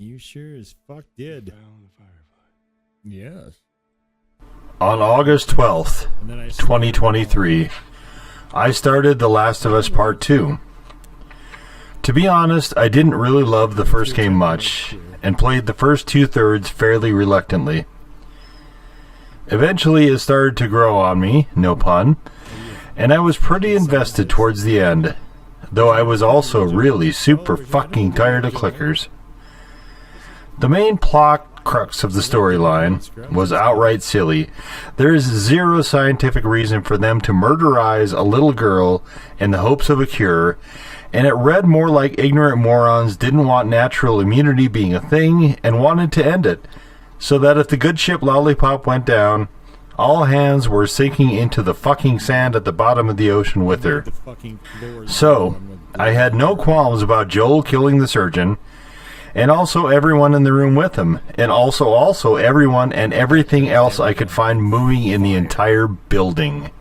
You sure as fuck did. Yes. On August 12th, 2023, I started The Last of Us Part 2. To be honest, I didn't really love the first game much, and played the first two-thirds fairly reluctantly. Eventually it started to grow on me, no pun, and I was pretty invested towards the end, though I was also really super fucking tired of clickers. The main plot crux of the storyline was outright silly. There is zero scientific reason for them to murderize a little girl in the hopes of a cure, and it read more like ignorant morons didn't want natural immunity being a thing and wanted to end it, so that if the good ship Lollipop went down, all hands were sinking into the fucking sand at the bottom of the ocean with her. So, I had no qualms about Joel killing the surgeon, and also everyone in the room with him, and also everyone and everything else I could find moving in the entire building.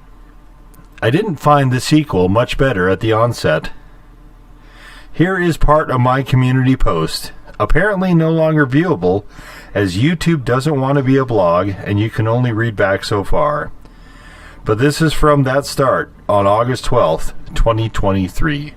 I didn't find the sequel much better at the onset. Here is part of my community post, apparently no longer viewable, as YouTube doesn't want to be a blog, and you can only read back so far. But this is from that start, on August 12th, 2023.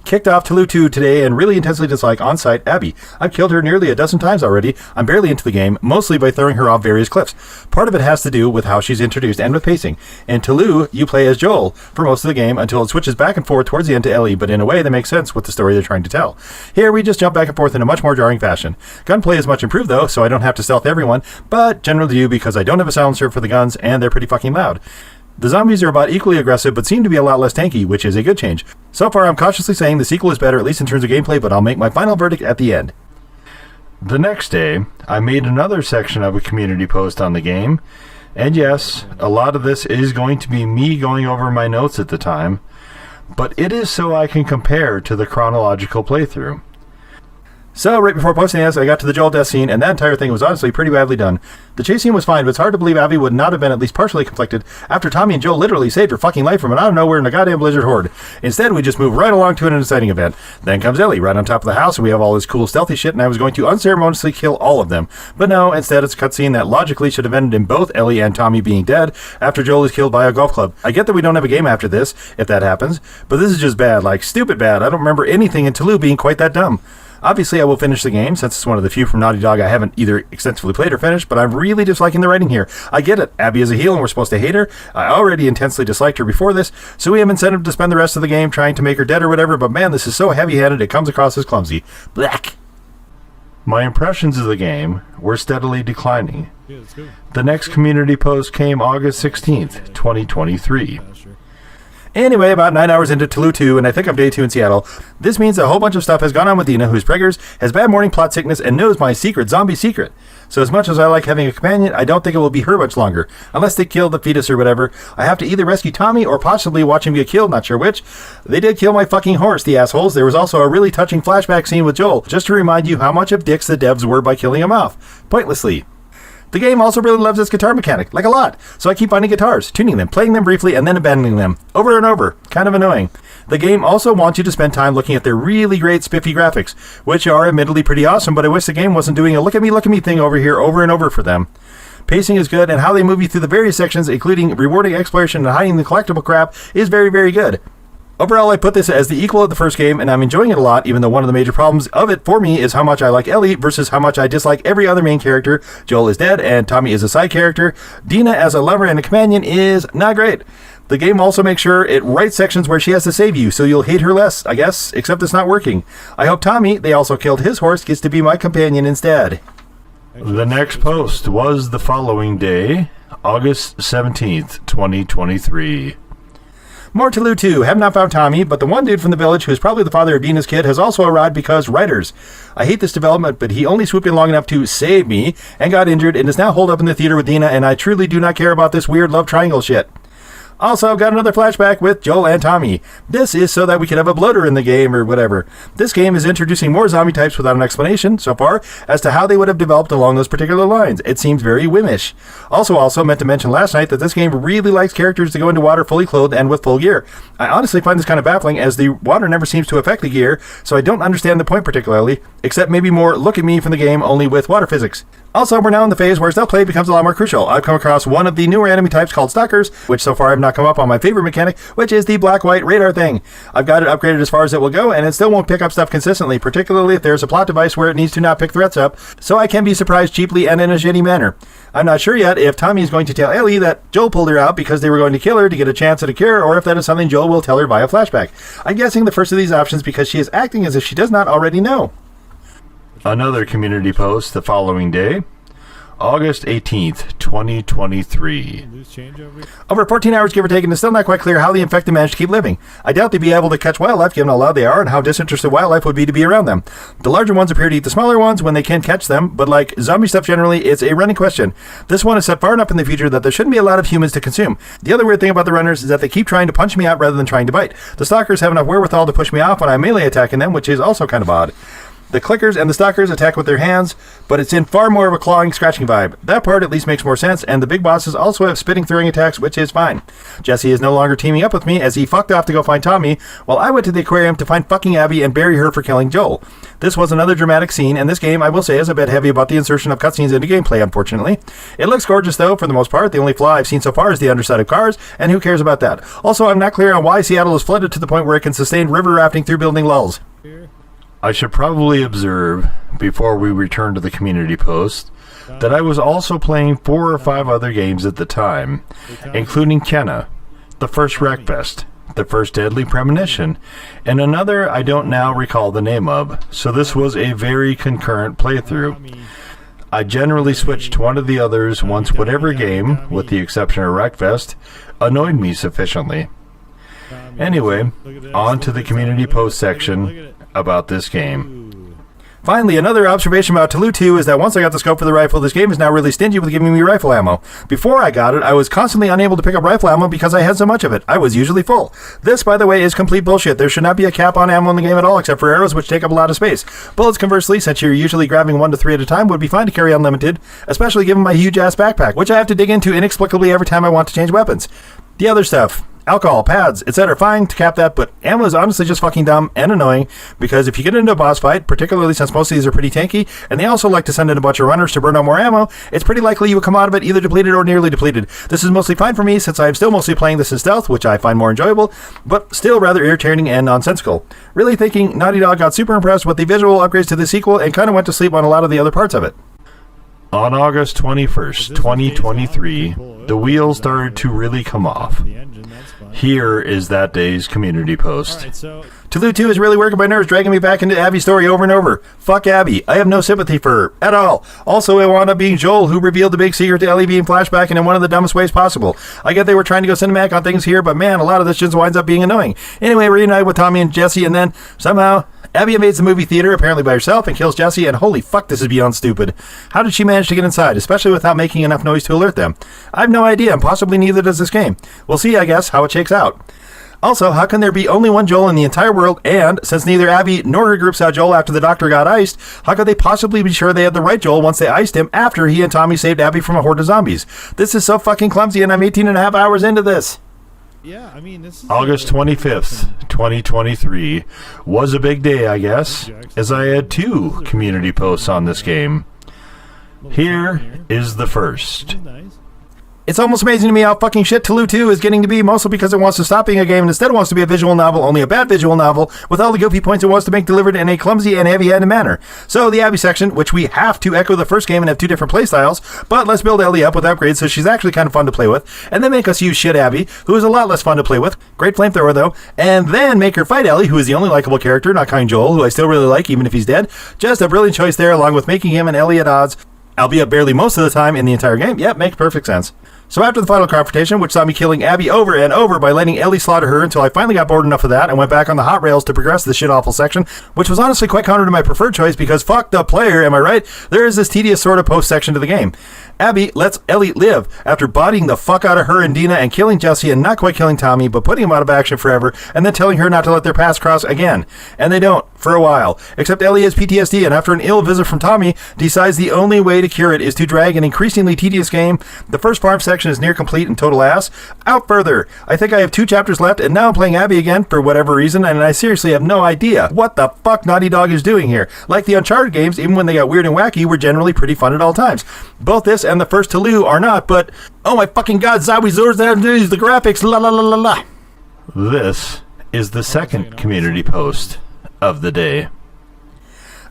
Kicked off Toulouse 2 today and really intensely dislike on-site Abby. I've killed her nearly a dozen times already. I'm barely into the game, mostly by throwing her off various cliffs. Part of it has to do with how she's introduced and with pacing. In Toulouse, you play as Joel for most of the game until it switches back and forth towards the end to Ellie, but in a way that makes sense with the story they're trying to tell. Here, we just jump back and forth in a much more jarring fashion. Gunplay is much improved though, so I don't have to stealth everyone, but generally do because I don't have a silencer for the guns and they're pretty fucking loud. The zombies are about equally aggressive, but seem to be a lot less tanky, which is a good change. So far, I'm cautiously saying the sequel is better, at least in terms of gameplay, but I'll make my final verdict at the end. The next day, I made another section of a community post on the game, and yes, a lot of this is going to be me going over my notes at the time, but it is so I can compare to the chronological playthrough. So, right before posting this, I got to the Joel death scene, and that entire thing was honestly pretty badly done. The chase scene was fine, but it's hard to believe Abby would not have been at least partially conflicted after Tommy and Joel literally saved her fucking life from an out of nowhere in a goddamn blizzard horde. Instead, we just move right along to an exciting event. Then comes Ellie, right on top of the house, and we have all this cool stealthy shit, and I was going to unceremoniously kill all of them. But no, instead it's a cutscene that logically should have ended in both Ellie and Tommy being dead after Joel is killed by a golf club. I get that we don't have a game after this, if that happens, but this is just bad, like stupid bad. I don't remember anything in Toulouse being quite that dumb. Obviously, I will finish the game, since it's one of the few from Naughty Dog I haven't either extensively played or finished, but I'm really disliking the writing here. I get it. Abby is a heel and we're supposed to hate her. I already intensely disliked her before this, so we have incentive to spend the rest of the game trying to make her dead or whatever, but man, this is so heavy-handed it comes across as clumsy. Black. My impressions of the game were steadily declining. The next community post came August 16th, 2023. Anyway, about 9 hours into Toulouse 2, and I think I'm day 2 in Seattle. This means a whole bunch of stuff has gone on with Dina, who's preggers, has bad morning plot sickness, and knows my secret zombie secret. So as much as I like having a companion, I don't think it will be her much longer. Unless they kill the fetus or whatever, I have to either rescue Tommy or possibly watch him get killed, not sure which. They did kill my fucking horse, the assholes. There was also a really touching flashback scene with Joel, just to remind you how much of dicks the devs were by killing him off. Pointlessly. The game also really loves its guitar mechanic, like a lot, so I keep finding guitars, tuning them, playing them briefly, and then abandoning them, over and over. Kind of annoying. The game also wants you to spend time looking at their really great spiffy graphics, which are admittedly pretty awesome, but I wish the game wasn't doing a look at me thing over here over and over for them. Pacing is good, and how they move you through the various sections, including rewarding exploration and hiding the collectible crap, is very, very good. Overall, I put this as the equal of the first game, and I'm enjoying it a lot, even though one of the major problems of it for me is how much I like Ellie versus how much I dislike every other main character. Joel is dead, and Tommy is a side character. Dina as a lover and a companion is not great. The game also makes sure it writes sections where she has to save you, so you'll hate her less, I guess, except it's not working. I hope Tommy, they also killed his horse, gets to be my companion instead. The next post was the following day, August 17th, 2023. More Toulouse 2. Have not found Tommy, but the one dude from the village who is probably the father of Dina's kid has also arrived because writers. I hate this development, but he only swooped in long enough to save me and got injured and is now holed up in the theater with Dina, and I truly do not care about this weird love triangle shit. Also, I've got another flashback with Joel and Tommy. This is so that we can have a bloater in the game or whatever. This game is introducing more zombie types without an explanation so far as to how they would have developed along those particular lines. It seems very whimish. Also meant to mention last night that this game really likes characters to go into water fully clothed and with full gear. I honestly find this kind of baffling as the water never seems to affect the gear, so I don't understand the point particularly, except maybe more look at me from the game only with water physics. Also, we're now in the phase where stealth play becomes a lot more crucial. I've come across one of the newer enemy types called stalkers, which so far have not come up on my favorite mechanic, which is the black-white radar thing. I've got it upgraded as far as it will go, and it still won't pick up stuff consistently, particularly if there's a plot device where it needs to not pick threats up, so I can be surprised cheaply and in a shitty manner. I'm not sure yet if Tommy is going to tell Ellie that Joel pulled her out because they were going to kill her to get a chance at a cure, or if that is something Joel will tell her via flashback. I'm guessing the first of these options because she is acting as if she does not already know. Another community post the following day. August 18th, 2023. Over 14 hours, give or take, and it's still not quite clear how the infected managed to keep living. I doubt they'd be able to catch wildlife given how loud they are and how disinterested wildlife would be to be around them. The larger ones appear to eat the smaller ones when they can catch them, but like zombie stuff generally, it's a running question. This one is set far enough in the future that there shouldn't be a lot of humans to consume. The other weird thing about the runners is that they keep trying to punch me out rather than trying to bite. The stalkers have enough wherewithal to push me off when I'm melee attacking them, which is also kind of odd. The clickers and the stalkers attack with their hands, but it's in far more of a clawing, scratching vibe. That part at least makes more sense, and the big bosses also have spitting, throwing attacks, which is fine. Jesse is no longer teaming up with me as he fucked off to go find Tommy, while I went to the aquarium to find fucking Abby and bury her for killing Joel. This was another dramatic scene, and this game, I will say, is a bit heavy about the insertion of cutscenes into gameplay, unfortunately. It looks gorgeous, though, for the most part. The only flaw I've seen so far is the underside of cars, and who cares about that? Also, I'm not clear on why Seattle is flooded to the point where it can sustain river rafting through building lulls. I should probably observe, before we return to the community post, that I was also playing 4 or 5 other games at the time, including Kenna, the first Wreckfest, the first Deadly Premonition, and another I don't now recall the name of, so this was a very concurrent playthrough. I generally switched to one of the others once whatever game, with the exception of Wreckfest, annoyed me sufficiently. Anyway, on to the community post section about this game. Finally, another observation about Toulouse 2 is that once I got the scope for the rifle, this game is now really stingy with giving me rifle ammo. Before I got it, I was constantly unable to pick up rifle ammo because I had so much of it. I was usually full. This, by the way, is complete bullshit. There should not be a cap on ammo in the game at all, except for arrows, which take up a lot of space. Bullets, conversely, since you're usually grabbing 1 to 3 at a time, would be fine to carry unlimited, especially given my huge-ass backpack, which I have to dig into inexplicably every time I want to change weapons. The other stuff. Alcohol, pads, etc. Fine to cap that, but ammo is honestly just fucking dumb and annoying, because if you get into a boss fight, particularly since most of these are pretty tanky, and they also like to send in a bunch of runners to burn out more ammo, it's pretty likely you will come out of it either depleted or nearly depleted. This is mostly fine for me, since I am still mostly playing this in stealth, which I find more enjoyable, but still rather irritating and nonsensical. Really thinking Naughty Dog got super impressed with the visual upgrades to the sequel, and kind of went to sleep on a lot of the other parts of it. On August 21st, 2023, the wheels started to really come off. Here is that day's community post. Toulouse 2 is really working my nerves, dragging me back into Abby's story over and over. Fuck Abby. I have no sympathy for her. At all. Also, it wound up being Joel who revealed the big secret to Ellie being flashback in one of the dumbest ways possible. I get they were trying to go cinematic on things here, but man, a lot of this just winds up being annoying. Anyway, reunited with Tommy and Jesse, and then, somehow, Abby invades the movie theater, apparently by herself, and kills Jesse, and holy fuck, this is beyond stupid. How did she manage to get inside, especially without making enough noise to alert them? I have no idea, and possibly neither does this game. We'll see, I guess, how it shakes out. Also, how can there be only one Joel in the entire world, and, since neither Abby nor her group saw Joel after the doctor got iced, how could they possibly be sure they had the right Joel once they iced him after he and Tommy saved Abby from a horde of zombies? This is so fucking clumsy, and I'm 18.5 hours into this. Yeah, I mean, this is August 25th, 2023 was a big day, I guess, as I had 2 community posts on this game. Here is the first. It's almost amazing to me how fucking shit Toulouse 2 is getting to be, mostly because it wants to stop being a game and instead wants to be a visual novel, only a bad visual novel, with all the goofy points it wants to make delivered in a clumsy and heavy-handed manner. So, the Abby section, which we have to echo the first game and have 2 different playstyles, but let's build Ellie up with upgrades so she's actually kind of fun to play with, and then make us use shit Abby, who is a lot less fun to play with, great flamethrower though, and then make her fight Ellie, who is the only likable character, not kind Joel, who I still really like even if he's dead. Just a brilliant choice there, along with making him and Ellie at odds, albeit barely most of the time in the entire game. Yep, makes perfect sense. So after the final confrontation, which saw me killing Abby over and over by letting Ellie slaughter her until I finally got bored enough of that and went back on the hot rails to progress this shit-awful section, which was honestly quite counter to my preferred choice because fuck the player, am I right? There is this tedious sort of post-section to the game. Abby lets Ellie live after bodying the fuck out of her and Dina and killing Jesse and not quite killing Tommy, but putting him out of action forever and then telling her not to let their paths cross again. And they don't, for a while. Except Ellie has PTSD and after an ill visit from Tommy, decides the only way to cure it is to drag an increasingly tedious game. The first farm section is near complete and total ass. Out further. I think I have 2 chapters left and now I'm playing Abby again for whatever reason and I seriously have no idea what the fuck Naughty Dog is doing here. Like the Uncharted games, even when they got weird and wacky, were generally pretty fun at all times. Both this and the first Toulouse are not, but oh my fucking god, Zowie Zors, the graphics, la la la la la. This is the second community post of the day.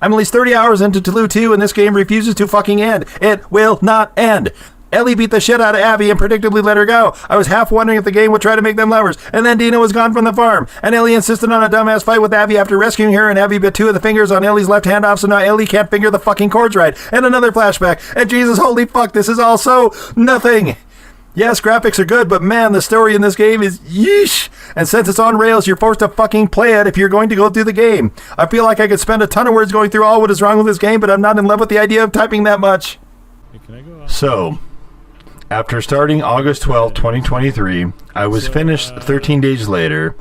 I'm at least 30 hours into Toulouse 2 and this game refuses to fucking end. It will not end. Ellie beat the shit out of Abby and predictably let her go. I was half wondering if the game would try to make them lovers. And then Dina was gone from the farm. And Ellie insisted on a dumbass fight with Abby after rescuing her, and Abby bit 2 of the fingers on Ellie's left hand off, so now Ellie can't finger the fucking chords right. And another flashback. And Jesus, holy fuck, this is all so nothing. Yes, graphics are good, but man, the story in this game is yeesh. And since it's on rails, you're forced to fucking play it if you're going to go through the game. I feel like I could spend a ton of words going through all what is wrong with this game, but I'm not in love with the idea of typing that much. So, after starting August 12, 2023, I was finished 13 days later,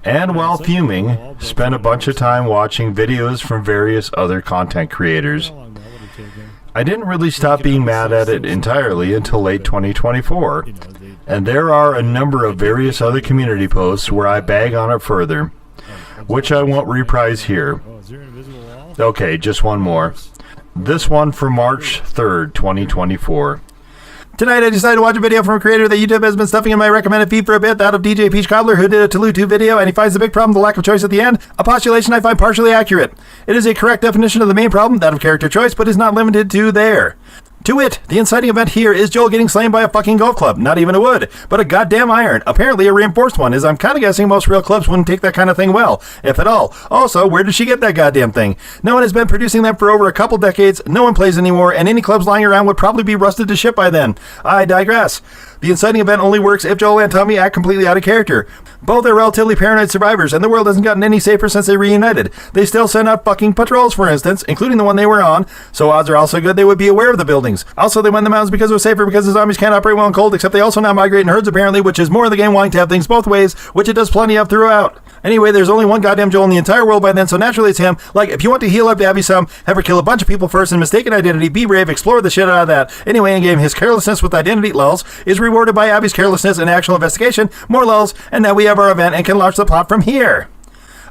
and while fuming, spent a bunch of time watching videos from various other content creators. I didn't really stop being mad at it entirely until late 2024, and there are a number of various other community posts where I bag on it further, which I won't reprise here. Okay, just one more. This one for March 3rd, 2024. Tonight I decided to watch a video from a creator that YouTube has been stuffing in my recommended feed for a bit, that of DJ Peach Cobbler, who did a Toulouse 2 video, and he finds the big problem the lack of choice at the end, a postulation I find partially accurate. It is a correct definition of the main problem, that of character choice, but is not limited to there. To wit, the inciting event here is Joel getting slain by a fucking golf club, not even a wood, but a goddamn iron, apparently a reinforced one, as I'm kinda guessing most real clubs wouldn't take that kind of thing well, if at all. Also, where did she get that goddamn thing? No one has been producing them for over a couple decades, no one plays anymore, and any clubs lying around would probably be rusted to shit by then. I digress. The inciting event only works if Joel and Tommy act completely out of character. Both are relatively paranoid survivors, and the world hasn't gotten any safer since they reunited. They still send out fucking patrols, for instance, including the one they were on, so odds are also good they would be aware of the buildings. Also, they went in the mountains because it was safer because the zombies can't operate well in cold, except they also now migrate in herds apparently, which is more of the game wanting to have things both ways, which it does plenty of throughout. Anyway, there's only one goddamn Joel in the entire world by then, so naturally it's him. Like, if you want to heal up Abby some, have her kill a bunch of people first in mistaken identity, be brave, explore the shit out of that. Anyway, in-game, his carelessness with identity, lulz, is rewarded by Abby's carelessness and actual investigation, more lulz, and now we have our event and can launch the plot from here.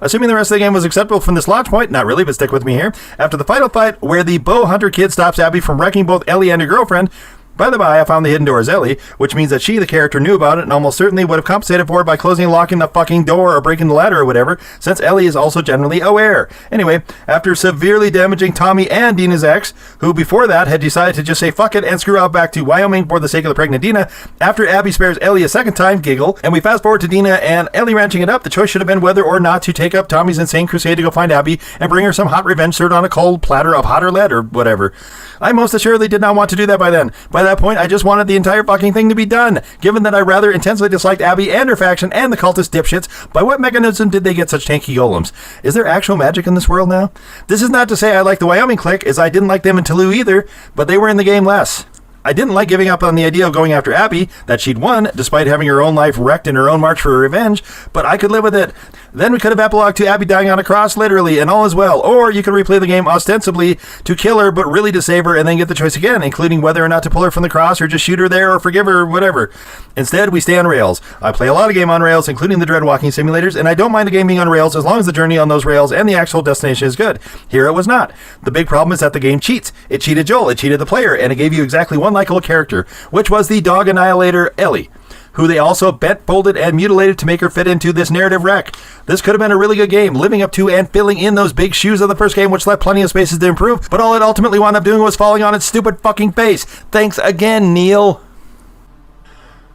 Assuming the rest of the game was acceptable from this launch point, not really, but stick with me here. After the final fight, where the bow hunter kid stops Abby from wrecking both Ellie and her girlfriend, by the by, I found the hidden door as Ellie, which means that she, the character, knew about it and almost certainly would have compensated for it by closing and locking the fucking door or breaking the ladder or whatever, since Ellie is also generally aware. Anyway, after severely damaging Tommy and Dina's ex, who before that had decided to just say fuck it and screw out back to Wyoming for the sake of the pregnant Dina, after Abby spares Ellie a second time, giggle, and we fast forward to Dina and Ellie ranching it up, the choice should have been whether or not to take up Tommy's insane crusade to go find Abby and bring her some hot revenge served on a cold platter of hotter lead or whatever. I most assuredly did not want to do that by then. By that point, I just wanted the entire fucking thing to be done. Given that I rather intensely disliked Abby and her faction and the cultist dipshits, by what mechanism did they get such tanky golems? Is there actual magic in this world now? This is not to say I like the Wyoming clique, as I didn't like them in Toulouse either, but they were in the game less. I didn't like giving up on the idea of going after Abby, that she'd won, despite having her own life wrecked in her own march for revenge, but I could live with it. Then we could have epilogued to Abby dying on a cross, literally, and all is well. Or you could replay the game ostensibly to kill her, but really to save her, and then get the choice again, including whether or not to pull her from the cross, or just shoot her there, or forgive her, or whatever. Instead, we stay on rails. I play a lot of game on rails, including the dread walking simulators, and I don't mind the game being on rails as long as the journey on those rails and the actual destination is good. Here it was not. The big problem is that the game cheats. It cheated Joel, it cheated the player, and it gave you exactly one likable character, which was the dog annihilator Ellie, who they also bent, folded, and mutilated to make her fit into this narrative wreck. This could have been a really good game, living up to and filling in those big shoes of the first game, which left plenty of spaces to improve, but all it ultimately wound up doing was falling on its stupid fucking face. Thanks again, Neil.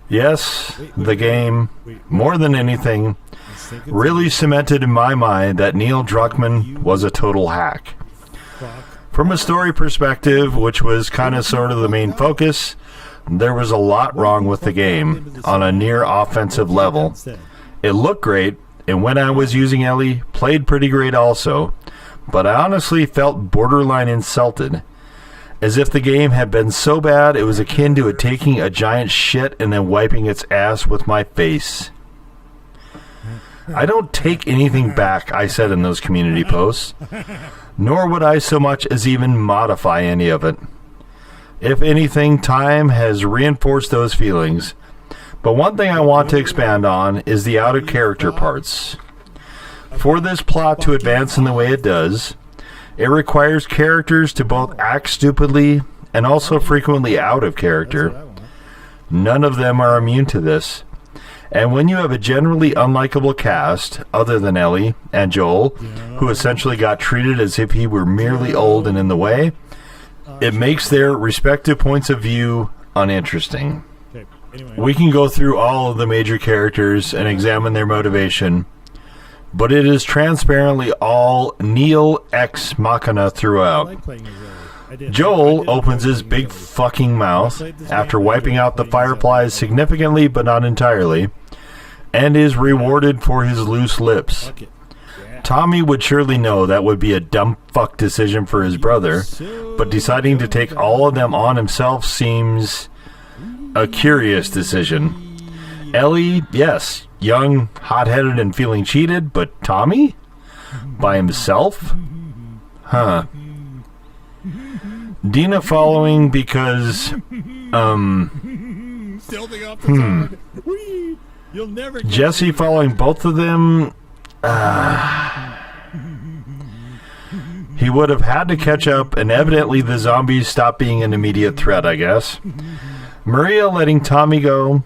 Yes, the game, more than anything, really cemented in my mind that Neil Druckmann was a total hack. From a story perspective, which was kind of sort of the main focus, There was a lot wrong with the game on a near offensive level. It looked great, and when I was using Ellie, played pretty great also, but I honestly felt borderline insulted, as if the game had been so bad it was akin to it taking a giant shit and then wiping its ass with my face. I don't take anything back I said in those community posts, nor would I so much as even modify any of it. If anything, time has reinforced those feelings. But one thing I want to expand on is the out-of-character parts. For this plot to advance in the way it does, it requires characters to both act stupidly and also frequently out of character. None of them are immune to this. And when you have a generally unlikable cast, other than Ellie and Joel, who essentially got treated as if he were merely old and in the way, it makes their respective points of view uninteresting. We can go through all of the major characters and examine their motivation, but it is transparently all Neo ex machina throughout. Joel opens his big fucking mouth after wiping out the Fireflies significantly but not entirely, and is rewarded for his loose lips. Tommy would surely know that would be a dumb fuck decision for his brother, but deciding to take all of them on himself seems a curious decision. Ellie, yes, young, hot-headed, and feeling cheated, but Tommy? By himself? Huh. Dina following because, Jesse following both of them, he would have had to catch up, and evidently the zombies stopped being an immediate threat, I guess. Maria letting Tommy go,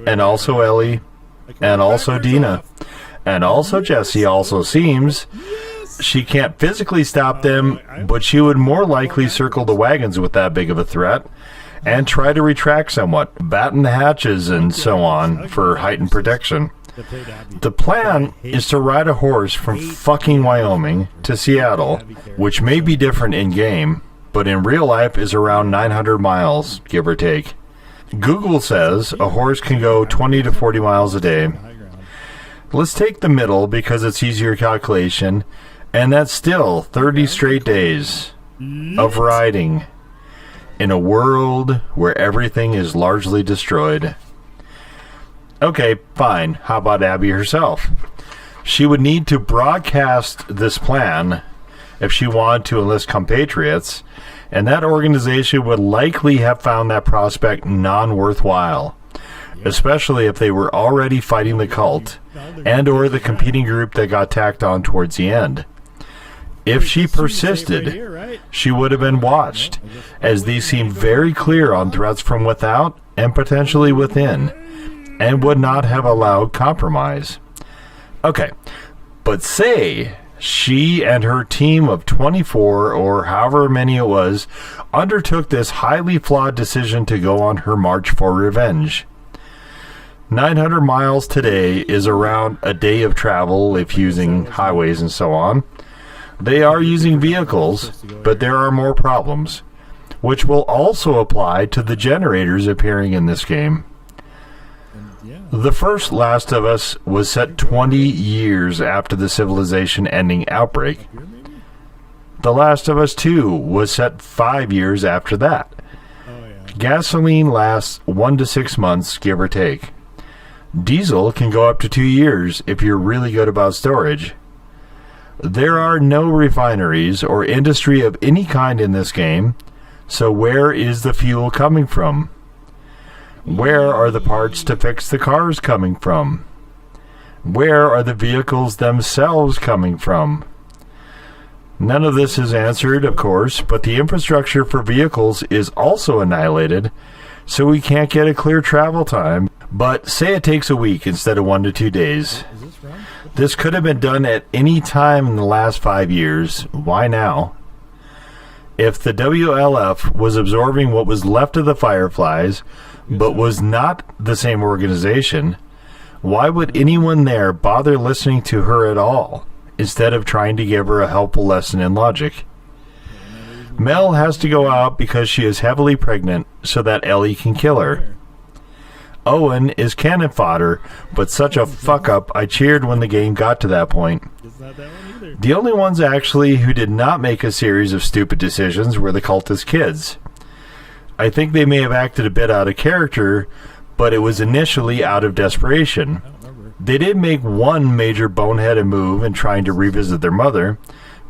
and also Ellie, and also Dina, and also Jesse also seems she can't physically stop them, but she would more likely circle the wagons with that big of a threat and try to retract somewhat, batten the hatches and so on for heightened protection. The plan is to ride a horse from fucking Wyoming to Seattle, which may be different in-game, but in real life is around 900 miles, give or take. Google says a horse can go 20 to 40 miles a day. Let's take the middle because it's easier calculation, and that's still 30 straight days of riding in a world where everything is largely destroyed. Okay, fine. How about Abby herself? She would need to broadcast this plan if she wanted to enlist compatriots, and that organization would likely have found that prospect non-worthwhile, especially if they were already fighting the cult and or the competing group that got tacked on towards the end. If she persisted, she would have been watched, as these seem very clear on threats from without and potentially within, and would not have allowed compromise. Okay, but say she and her team of 24, or however many it was, undertook this highly flawed decision to go on her march for revenge. 900 miles today is around a day of travel if using highways and so on. They are using vehicles, but there are more problems, which will also apply to the generators appearing in this game. The first Last of Us was set 20 years after the civilization-ending outbreak. The Last of Us 2 was set 5 years after that. Gasoline lasts 1 to 6 months, give or take. Diesel can go up to 2 years if you're really good about storage. There are no refineries or industry of any kind in this game, so where is the fuel coming from? Where are the parts to fix the cars coming from? Where are the vehicles themselves coming from? None of this is answered, of course, but the infrastructure for vehicles is also annihilated, so we can't get a clear travel time. But say it takes a week instead of 1 to 2 days. This could have been done at any time in the last 5 years. Why now? If the WLF was absorbing what was left of the Fireflies, but was not the same organization, why would anyone there bother listening to her at all, instead of trying to give her a helpful lesson in logic? Mel has to go out because she is heavily pregnant so that Ellie can kill her. Owen is cannon fodder, but such a fuck up, I cheered when the game got to that point. It's not that one either. The only ones actually who did not make a series of stupid decisions were the cultist kids. I think they may have acted a bit out of character, but it was initially out of desperation. I don't remember. They did make one major boneheaded move in trying to revisit their mother,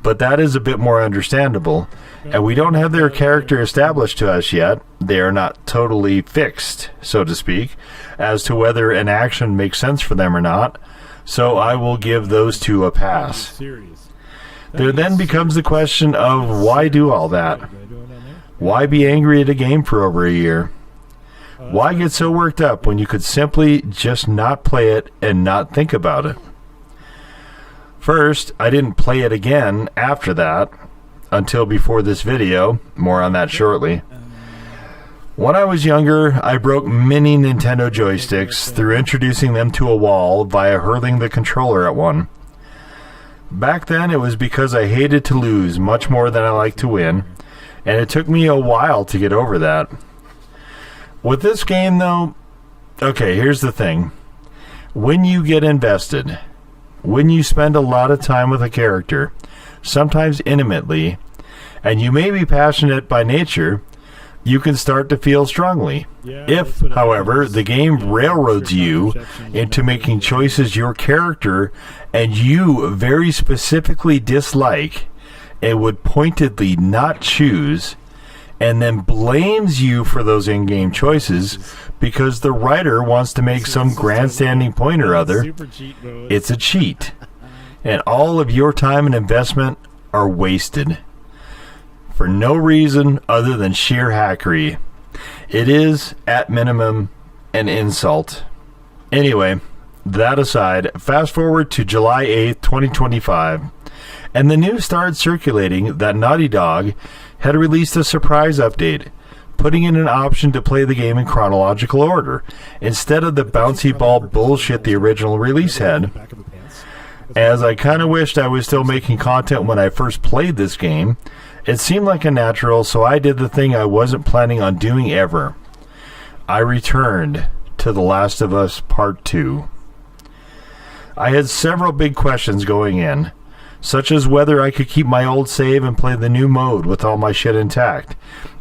but that is a bit more understandable, and we don't have their character established to us yet. They are not totally fixed, so to speak, as to whether an action makes sense for them or not, so I will give those two a pass. Serious. There then becomes the question of why do all that? Do I do it on there? Why be angry at a game for over a year? Why get so worked up when you could simply just not play it and not think about it? First, I didn't play it again after that until before this video. More on that shortly. When I was younger, I broke many Nintendo joysticks through introducing them to a wall via hurling the controller at one. Back then, it was because I hated to lose much more than I liked to win, and it took me a while to get over that. With this game, though, okay, here's the thing. When you get invested, when you spend a lot of time with a character, sometimes intimately, and you may be passionate by nature, you can start to feel strongly. Yeah, If, that's what I however, was- the game railroads you into making choices your character and you very specifically dislike and would pointedly not choose, and then blames you for those in-game choices because the writer wants to make some grandstanding point or other, Super cheat mode. it's a cheat. And all of your time and investment are wasted for no reason other than sheer hackery. It is, at minimum, an insult. Anyway, that aside, fast forward to July 8th, 2025, and the news started circulating that Naughty Dog had released a surprise update, putting in an option to play the game in chronological order, instead of the bouncy ball bullshit the original release had. Back of the pants. As I kind of wished I was still making content when I first played this game, it seemed like a natural, so I did the thing I wasn't planning on doing ever. I returned to The Last of Us Part 2. I had several big questions going in, such as whether I could keep my old save and play the new mode with all my shit intact,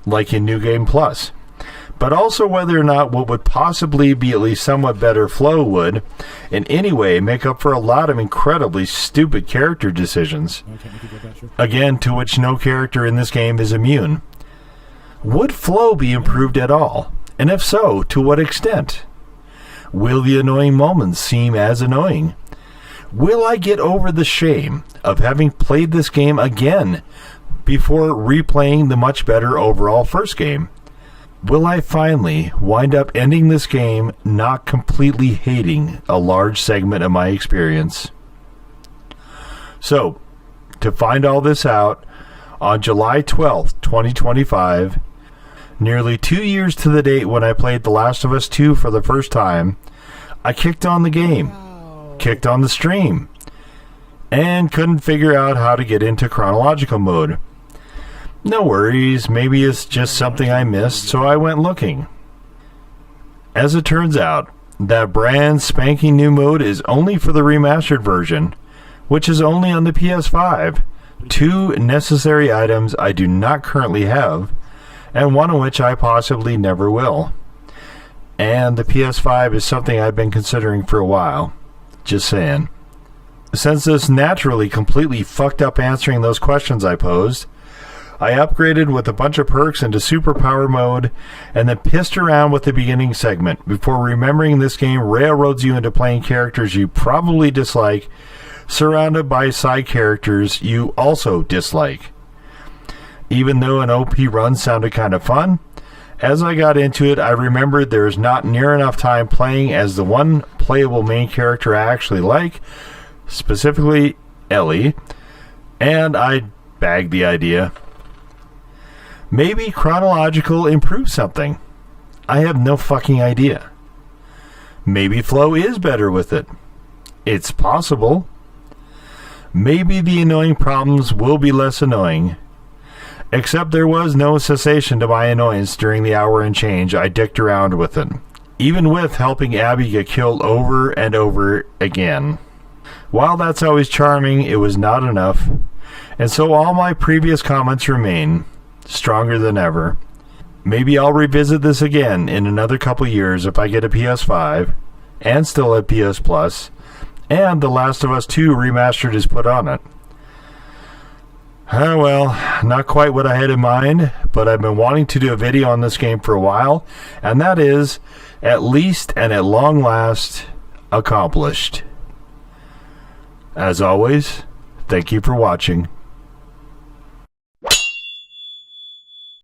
like in New Game Plus, but also whether or not what would possibly be at least somewhat better flow would, in any way, make up for a lot of incredibly stupid character decisions, Okay, we can go back, sure. again to which no character in this game is immune. Would flow be improved at all? And if so, to what extent? Will the annoying moments seem as annoying? Will I get over the shame of having played this game again before replaying the much better overall first game? Will I finally wind up ending this game not completely hating a large segment of my experience? So, to find all this out, on July 12th, 2025, nearly 2 years to the date when I played The Last of Us 2 for the first time, I kicked on the game, kicked on the stream, and couldn't figure out how to get into chronological mode. No worries, maybe it's just something I missed, so I went looking. As it turns out, that brand spanking new mode is only for the remastered version, which is only on the PS5. 2 necessary items I do not currently have, and one of which I possibly never will. And the PS5 is something I've been considering for a while. Just saying. Since this naturally completely fucked up answering those questions I posed, I upgraded with a bunch of perks into superpower mode and then pissed around with the beginning segment before remembering this game railroads you into playing characters you probably dislike, surrounded by side characters you also dislike. Even though an OP run sounded kind of fun, as I got into it, I remembered there is not near enough time playing as the one playable main character I actually like, specifically Ellie, and I bagged the idea. Maybe chronological improves something. I have no fucking idea. Maybe flow is better with it. It's possible. Maybe the annoying problems will be less annoying. Except there was no cessation to my annoyance during the hour and change I dicked around with it, even with helping Abby get killed over and over again. While that's always charming, it was not enough, and so all my previous comments remain, stronger than ever. Maybe I'll revisit this again in another couple years if I get a PS5, and still have PS Plus, and The Last of Us 2 Remastered is put on it. Well, not quite what I had in mind, but I've been wanting to do a video on this game for a while, and that is, at least and at long last, accomplished. As always, thank you for watching.